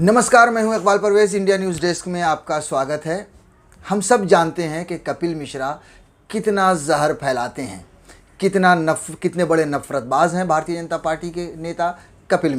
नमस्कार, मैं हूं Iqbal Parvez. India news desk में आपका स्वागत है। हम सब जानते हैं कि कपिल मिश्रा कितना जहर फैलाते हैं, कितने बड़े नफरतबाज हैं भारतीय जनता पार्टी के नेता कपिल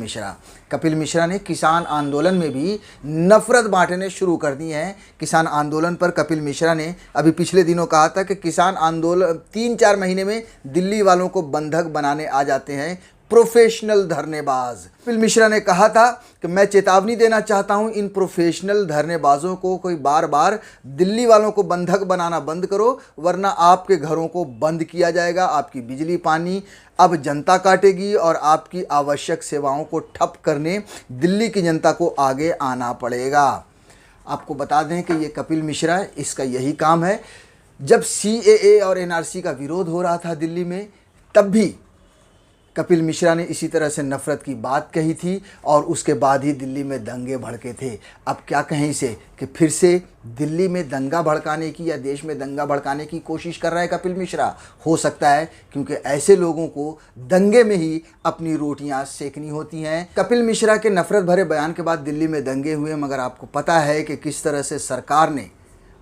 मिश्रा ने किसान आंदोलन में भी नफरत बांटने शुरू कर दी है। किसान आंदोलन पर कपिल मिश्रा ने अभी पिछले दिनों कहा था कि किसान आंदोलन 3-4 महीने में दिल्ली वालों को बंधक बनाने आ जाते हैं प्रोफेशनल धरनेबाज। कपिल मिश्रा ने कहा था कि मैं चेतावनी देना चाहता हूं इन प्रोफेशनल धरनेबाजों को, कोई बार बार दिल्ली वालों को बंधक बनाना बंद करो, वरना आपके घरों को बंद किया जाएगा, आपकी बिजली पानी अब जनता काटेगी और आपकी आवश्यक सेवाओं को ठप करने दिल्ली की जनता को आगे आना पड़ेगा। आपको बता दें कि ये कपिल मिश्रा, इसका यही काम है। जब CAA और NRC का विरोध हो रहा था दिल्ली में, तब भी कपिल मिश्रा ने इसी तरह से नफ़रत की बात कही थी और उसके बाद ही दिल्ली में दंगे भड़के थे। अब क्या कहें इसे कि फिर से दिल्ली में दंगा भड़काने की या देश में दंगा भड़काने की कोशिश कर रहा है कपिल मिश्रा। हो सकता है, क्योंकि ऐसे लोगों को दंगे में ही अपनी रोटियां सेकनी होती हैं। कपिल मिश्रा के नफ़रत भरे बयान के बाद दिल्ली में दंगे हुए, मगर आपको पता है कि किस तरह से सरकार ने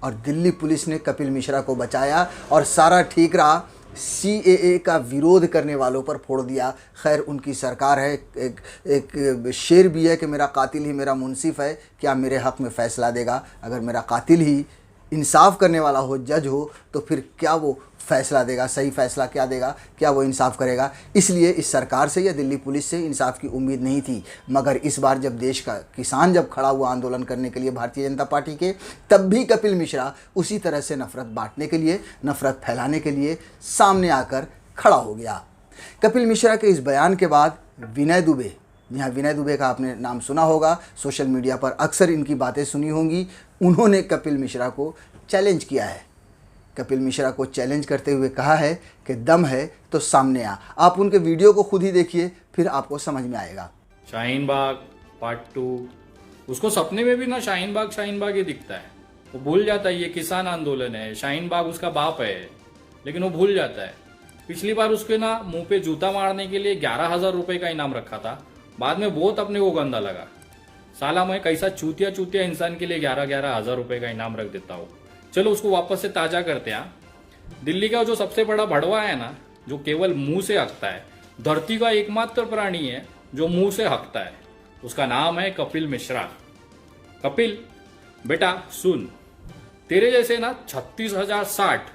और दिल्ली पुलिस ने कपिल मिश्रा को बचाया और सारा ठीक रहा। CAA का विरोध करने वालों पर फोड़ दिया। खैर, उनकी सरकार है, एक शेर भी है कि मेरा कातिल ही मेरा मुंसिफ है, क्या मेरे हक़ में फ़ैसला देगा। अगर मेरा कातिल ही इंसाफ करने वाला हो, जज हो, तो फिर क्या वो फ़ैसला देगा, सही फ़ैसला क्या देगा, क्या वो इंसाफ करेगा। इसलिए इस सरकार से या दिल्ली पुलिस से इंसाफ की उम्मीद नहीं थी। मगर इस बार जब देश का किसान जब खड़ा हुआ आंदोलन करने के लिए भारतीय जनता पार्टी के, तब भी कपिल मिश्रा उसी तरह से नफ़रत बांटने के लिए, नफ़रत फैलाने के लिए सामने आकर खड़ा हो गया। कपिल मिश्रा के इस बयान के बाद विनय दुबे, यहाँ विनय दुबे का आपने नाम सुना होगा, सोशल मीडिया पर अक्सर इनकी बातें सुनी होंगी, उन्होंने कपिल मिश्रा को चैलेंज किया है। कपिल मिश्रा को चैलेंज करते हुए कहा है कि दम है तो सामने आ। आप उनके वीडियो को खुद ही देखिए, फिर आपको समझ में आएगा। शाहीन बाग पार्ट 2, उसको सपने में भी ना शाहीन बाग ही दिखता है। वो भूल जाता है ये किसान आंदोलन है, शाहीन बाग उसका बाप है, लेकिन वो भूल जाता है। पिछली बार उसके ना मुंह पे जूता मारने के लिए 11,000 रुपए का इनाम रखा था, बाद में बहुत अपने को गंदा लगा। साला मैं कैसा चूतिया इंसान के लिए 11,000 रुपए का इनाम रख देता हूँ। चलो उसको वापस से ताजा करते हैं। दिल्ली का जो सबसे बड़ा भड़वा है ना, जो केवल मुंह से हकता है, धरती का एकमात्र प्राणी है जो मुंह से हकता है, उसका नाम है कपिल मिश्रा। कपिल बेटा सुन, तेरे जैसे ना 36,060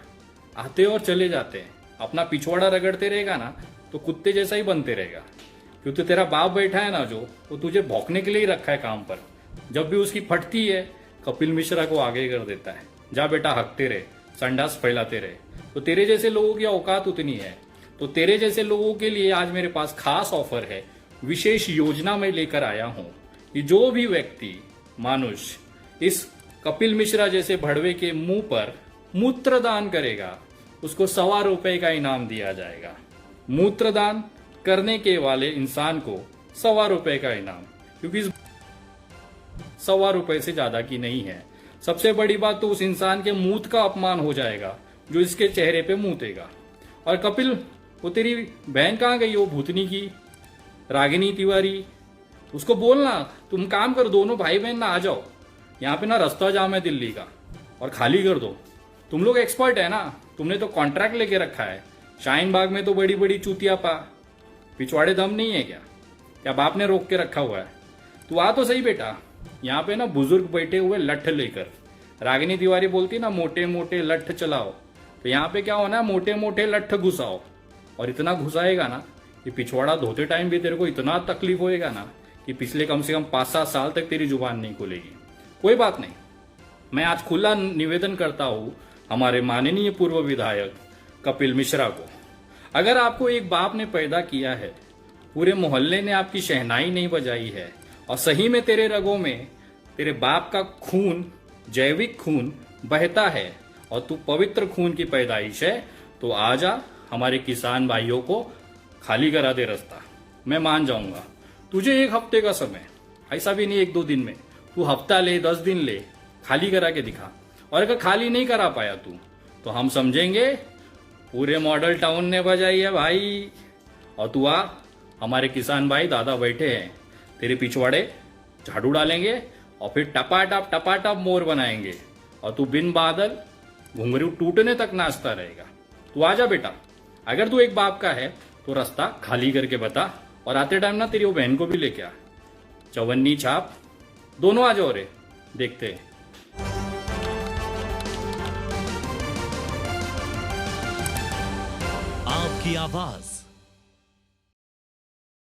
आते और चले जाते हैं, अपना पिछवाड़ा रगड़ते रहेगा ना तो कुत्ते जैसा ही बनते रहेगा। क्योंकि तेरा बाप बैठा है ना जो, वो तुझे भौंकने के लिए ही रखा है काम पर। जब भी उसकी फटती है, कपिल मिश्रा को आगे कर देता है, जा बेटा हकते रहे, संडास फैलाते रहे। तो तेरे जैसे लोगों की औकात उतनी है। तो तेरे जैसे लोगों के लिए आज मेरे पास खास ऑफर है, विशेष योजना में लेकर आया हूं कि जो भी व्यक्ति मानुष इस कपिल मिश्रा जैसे भड़वे के मुंह पर मूत्रदान करेगा, उसको 125 रुपए का इनाम दिया जाएगा। मूत्रदान करने के वाले इंसान को 125 रुपए का इनाम, क्योंकि 125 रुपए से ज्यादा की नहीं है। सबसे बड़ी बात तो उस इंसान के मूत का अपमान हो जाएगा जो इसके चेहरे पे मूतेगा। और कपिल, वो तेरी बहन कहाँ गई, वो भूतनी की रागिनी तिवारी, उसको बोलना तुम काम कर, दोनों भाई बहन ना आ जाओ, यहाँ पे ना रास्ता जाम है दिल्ली का, और खाली कर दो। तुम लोग एक्सपर्ट है ना, तुमने तो कॉन्ट्रैक्ट लेके रखा है। शाहीन बाग में तो बड़ी बड़ी चूतिया पा, पिछवाड़े दम नहीं है क्या बाप ने रोक के रखा हुआ है? तू आ तो सही बेटा, यहाँ पे ना बुजुर्ग बैठे हुए लठ लेकर। रागिनी तिवारी बोलती ना मोटे मोटे लठ चलाओ, तो यहाँ पे क्या होना है, मोटे मोटे लठ घुसाओ। और इतना घुसाएगा ना कि पिछवाड़ा धोते टाइम भी तेरे को इतना तकलीफ होएगा ना कि पिछले कम से कम 5-7 साल तक तेरी जुबान नहीं खुलेगी। कोई बात नहीं, मैं आज खुला निवेदन करता हूँ हमारे माननीय पूर्व विधायक कपिल मिश्रा को, अगर आपको एक बाप ने पैदा किया है, पूरे मोहल्ले ने आपकी शहनाई नहीं बजाई है, और सही में तेरे रगों में तेरे बाप का खून, जैविक खून बहता है और तू पवित्र खून की पैदाइश है, तो आजा हमारे किसान भाइयों को खाली करा दे रास्ता। मैं मान जाऊंगा। तुझे 1 हफ्ते का समय, ऐसा भी नहीं 1-2 दिन में, तू हफ्ता ले, 10 दिन ले, खाली करा के दिखा। और अगर खाली नहीं करा पाया तू, तो हम समझेंगे पूरे मॉडल टाउन ने बजाई है भाई। और तू आ, हमारे किसान भाई दादा बैठे हैं, तेरे पिछवाड़े झाड़ू डालेंगे और फिर टपाटप मोर बनाएंगे और तू बिन बादल घुंघरू टूटने तक नाचता रहेगा। तू आजा बेटा, अगर तू एक बाप का है तो रास्ता खाली करके बता, और आते टाइम ना तेरी वो बहन को भी लेके आ, चवन्नी छाप दोनों आ जाओ रे, देखते हैं। आपकी आवाज